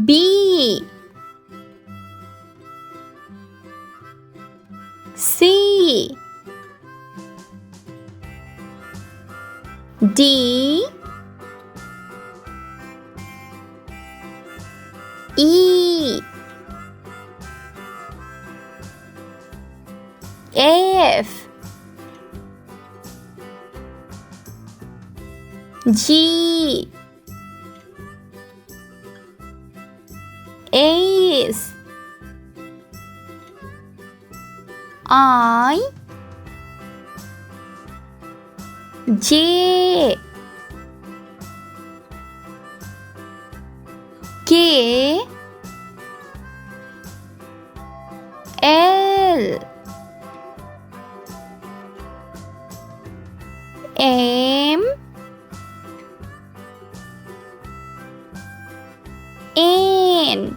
B C D E F G H I J K L M N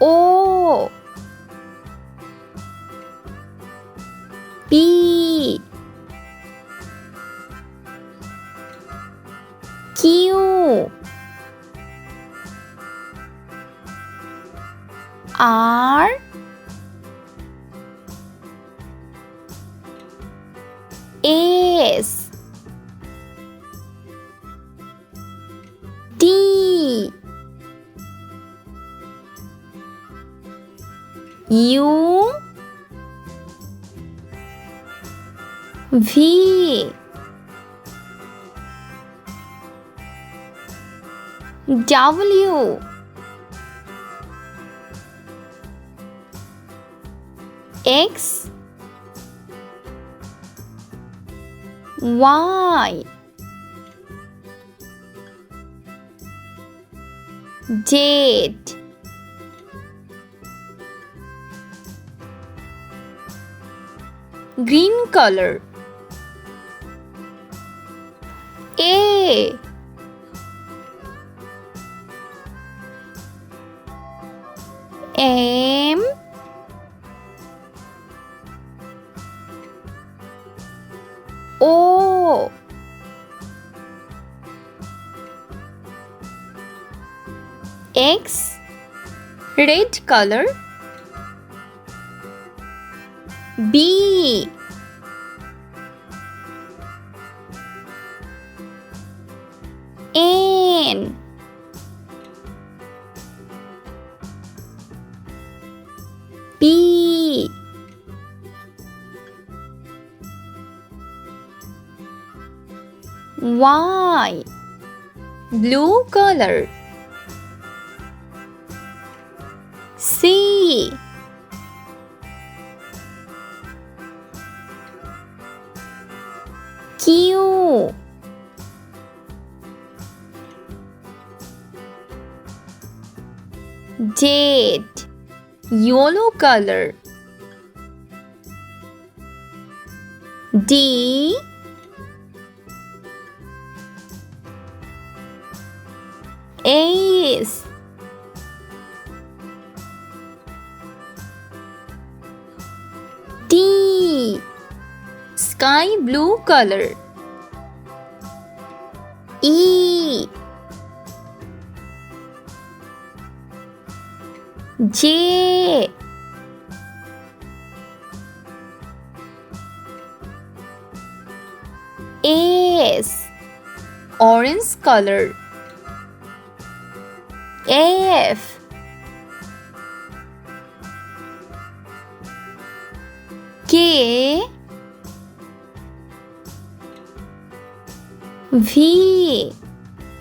O P Q R S T U V W X Y Z green color A M O X red color B N P Y blue color C Q Z yellow color D S T sky blue color E J S orange color F K V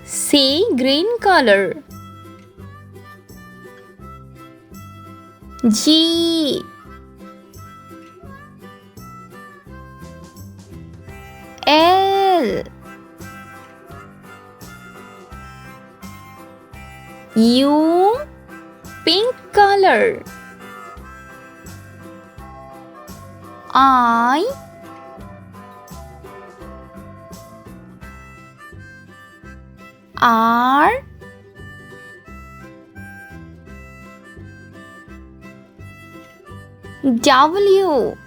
C green color G L U pink color I R W